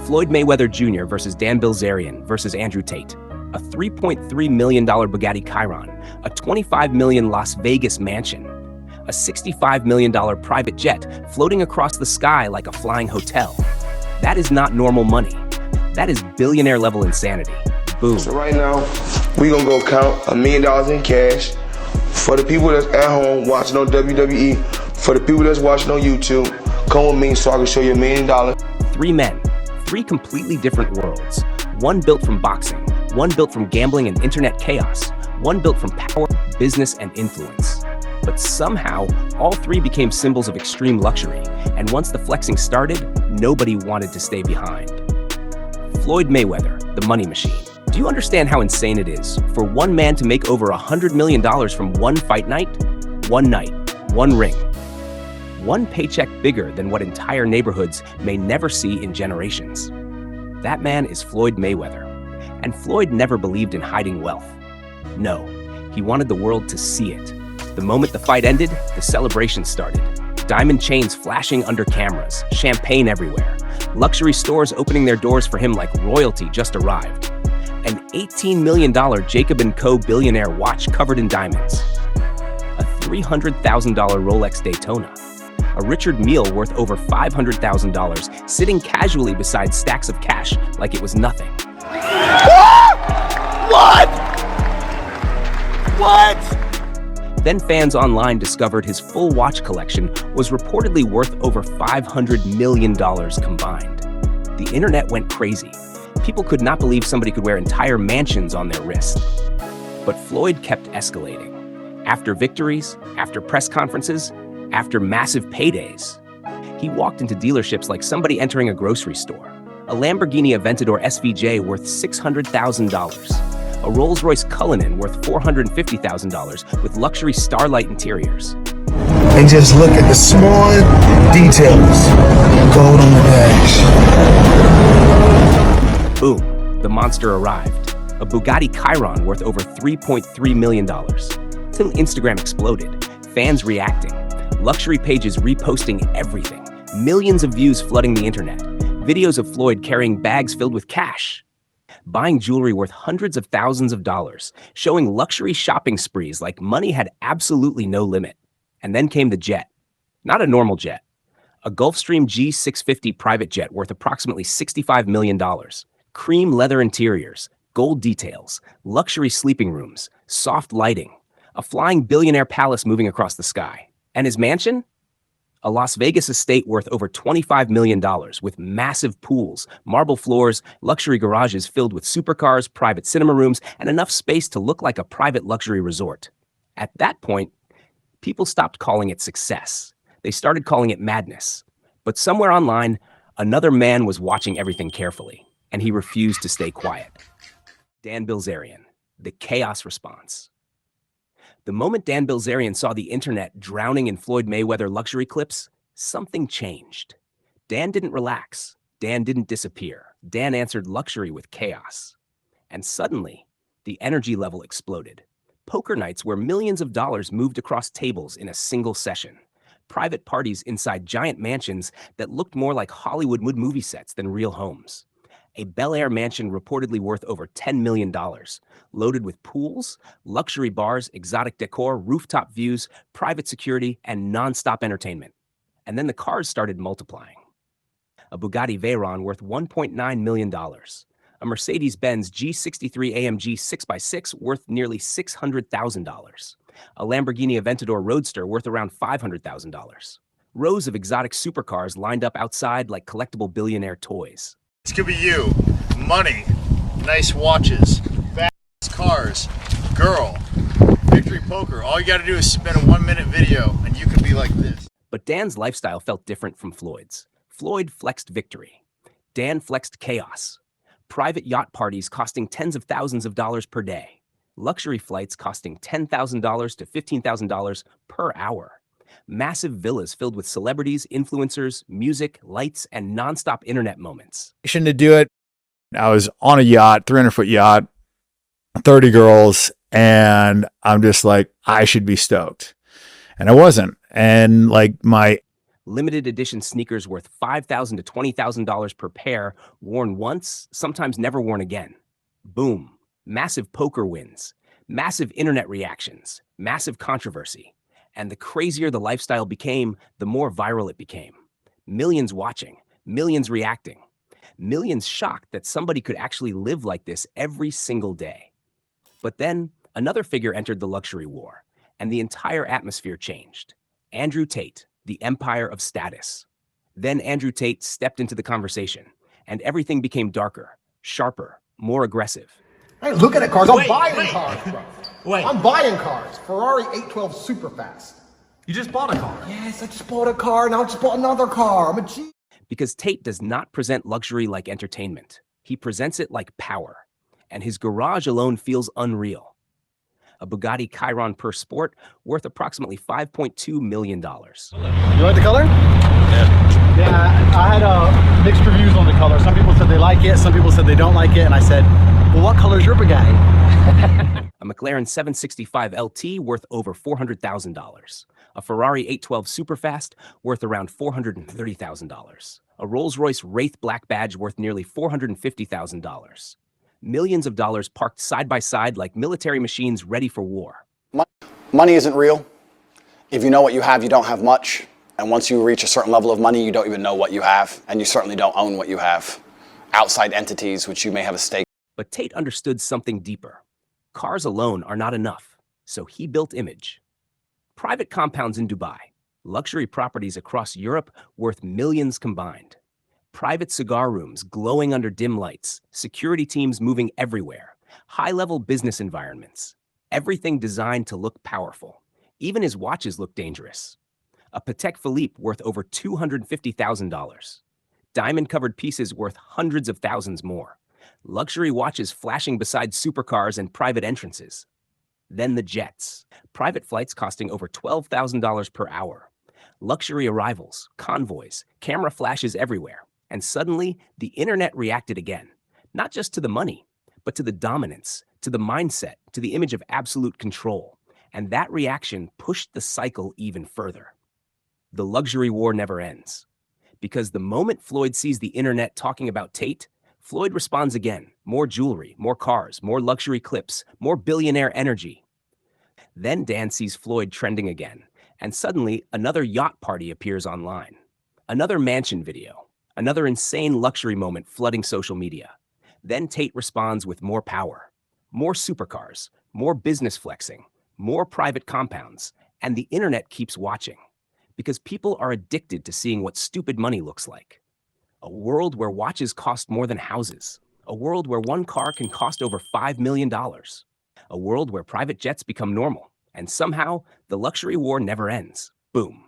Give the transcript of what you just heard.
Floyd Mayweather Jr. versus Bilzerian versus Andrew Tate. A $3.3 million Bugatti Chiron, a $25 million Las Vegas mansion, a $65 million private jet floating across the sky like a flying hotel. That is not normal money. That is billionaire-level insanity. Boom. So right now, we gonna go count $1 million in cash for the people that's at home watching on WWE, for the people that's watching on YouTube. Come with me so I can show you $1 million. Three men, three completely different worlds. One built from boxing, one built from gambling and internet chaos, one built from power, business, and influence. But somehow, all three became symbols of extreme luxury, and once the flexing started, nobody wanted to stay behind. Floyd Mayweather, the money machine. Do you understand how insane it is for one man to make over $100 million from one fight night? One night, one ring. One paycheck bigger than what entire neighborhoods may never see in generations. That man is Floyd Mayweather. And Floyd never believed in hiding wealth. No, he wanted the world to see it. The moment the fight ended, the celebration started. Diamond chains flashing under cameras, champagne everywhere, luxury stores opening their doors for him like royalty just arrived. An $18 million Jacob & Co. billionaire watch covered in diamonds. A $300,000 Rolex Daytona. A Richard Mille worth over $500,000 sitting casually beside stacks of cash like it was nothing. What? What? Then fans online discovered his full watch collection was reportedly worth over $500 million combined. The internet went crazy. People could not believe somebody could wear entire mansions on their wrist. But Floyd kept escalating. After victories, after press conferences, after massive paydays, he walked into dealerships like somebody entering a grocery store. A Lamborghini Aventador SVJ worth $600,000. A Rolls-Royce Cullinan worth $450,000 with luxury starlight interiors. And just look at the small details. Gold on the dash. Boom, the monster arrived. A Bugatti Chiron worth over $3.3 million. Till Instagram exploded, fans reacting, luxury pages reposting everything, millions of views flooding the internet, videos of Floyd carrying bags filled with cash, buying jewelry worth hundreds of thousands of dollars, showing luxury shopping sprees like money had absolutely no limit. And then came the jet. Not a normal jet. A Gulfstream G650 private jet worth approximately $65 million. Cream leather interiors, gold details, luxury sleeping rooms, soft lighting, a flying billionaire palace moving across the sky. And his mansion? A Las Vegas estate worth over $25 million with massive pools, marble floors, luxury garages filled with supercars, private cinema rooms, and enough space to look like a private luxury resort. At that point, people stopped calling it success. They started calling it madness. But somewhere online, another man was watching everything carefully, and he refused to stay quiet. Bilzerian, the chaos response. The moment Bilzerian saw the internet drowning in Floyd Mayweather luxury clips, something changed. Dan didn't relax. Dan didn't disappear. Dan answered luxury with chaos. And suddenly, the energy level exploded. Poker nights where millions of dollars moved across tables in a single session. Private parties inside giant mansions that looked more like Hollywood movie sets than real homes. A Bel Air mansion reportedly worth over $10 million, loaded with pools, luxury bars, exotic decor, rooftop views, private security, and non-stop entertainment. And then the cars started multiplying. A Bugatti Chiron worth $1.9 million. A Mercedes-Benz G63 AMG 6x6 worth nearly $600,000. A Lamborghini Aventador Roadster worth around $500,000. Rows of exotic supercars lined up outside like collectible billionaire toys. This could be you. Money, nice watches, fast cars, girl, victory poker. All you got to do is spin a 1-minute video and you could be like this. But Dan's lifestyle felt different from Floyd's. Floyd flexed victory. Dan flexed chaos. Private yacht parties costing tens of thousands of dollars per day. Luxury flights costing $10,000 to $15,000 per hour. Massive villas filled with celebrities, influencers, music, lights, and nonstop internet moments. To do it, I was on a yacht, 300-foot yacht, 30 girls, and I'm just like, I should be stoked. And I wasn't. And like Limited edition sneakers worth $5,000 to $20,000 per pair, worn once, sometimes never worn again. Boom. Massive poker wins. Massive internet reactions. Massive controversy. And the crazier the lifestyle became, the more viral it became. Millions watching. Millions reacting. Millions shocked that somebody could actually live like this every single day. But then, another figure entered the luxury war, and the entire atmosphere changed. Andrew Tate, the empire of status. Then Andrew Tate stepped into the conversation, and everything became darker, sharper, more aggressive. I ain't looking at cars. I'm buying cars, bro. Wait. I'm buying cars. Ferrari 812 Superfast. You just bought a car. Yes, I just bought a car. Now I just bought another car. I'm a G. Because Tate does not present luxury like entertainment. He presents it like power. And his garage alone feels unreal. A Bugatti Chiron per sport worth approximately $5.2 million. You like the color? Yeah, I had mixed reviews on the color. Some people said they like it, some people said they don't like it, and I said, well, what color is your Bugatti? A McLaren 765 LT worth over $400,000. A Ferrari 812 Superfast worth around $430,000. A Rolls-Royce Wraith Black Badge worth nearly $450,000. Millions of dollars parked side by side like military machines ready for war. Money isn't real. If you know what you have, you don't have much. And once you reach a certain level of money, you don't even know what you have. And you certainly don't own what you have. Outside entities, which you may have a stake. But Tate understood something deeper. Cars alone are not enough, so he built image. Private compounds in Dubai, luxury properties across Europe worth millions combined. Private cigar rooms glowing under dim lights, security teams moving everywhere, high-level business environments. Everything designed to look powerful. Even his watches look dangerous. A Patek Philippe worth over $250,000. Diamond-covered pieces worth hundreds of thousands more. Luxury watches flashing beside supercars and private entrances. Then the jets. Private flights costing over $12,000 per hour. Luxury arrivals, convoys, camera flashes everywhere. And suddenly, the internet reacted again. Not just to the money, but to the dominance, to the mindset, to the image of absolute control. And that reaction pushed the cycle even further. The luxury war never ends. Because the moment Floyd sees the internet talking about Tate, Floyd responds again. More jewelry, more cars, more luxury clips, more billionaire energy. Then Dan sees Floyd trending again, and suddenly another yacht party appears online. Another mansion video. Another insane luxury moment flooding social media. Then Tate responds with more power, more supercars, more business flexing, more private compounds, and the internet keeps watching. Because people are addicted to seeing what stupid money looks like. A world where watches cost more than houses. A world where one car can cost over $5 million. A world where private jets become normal. And somehow, the luxury war never ends. Boom.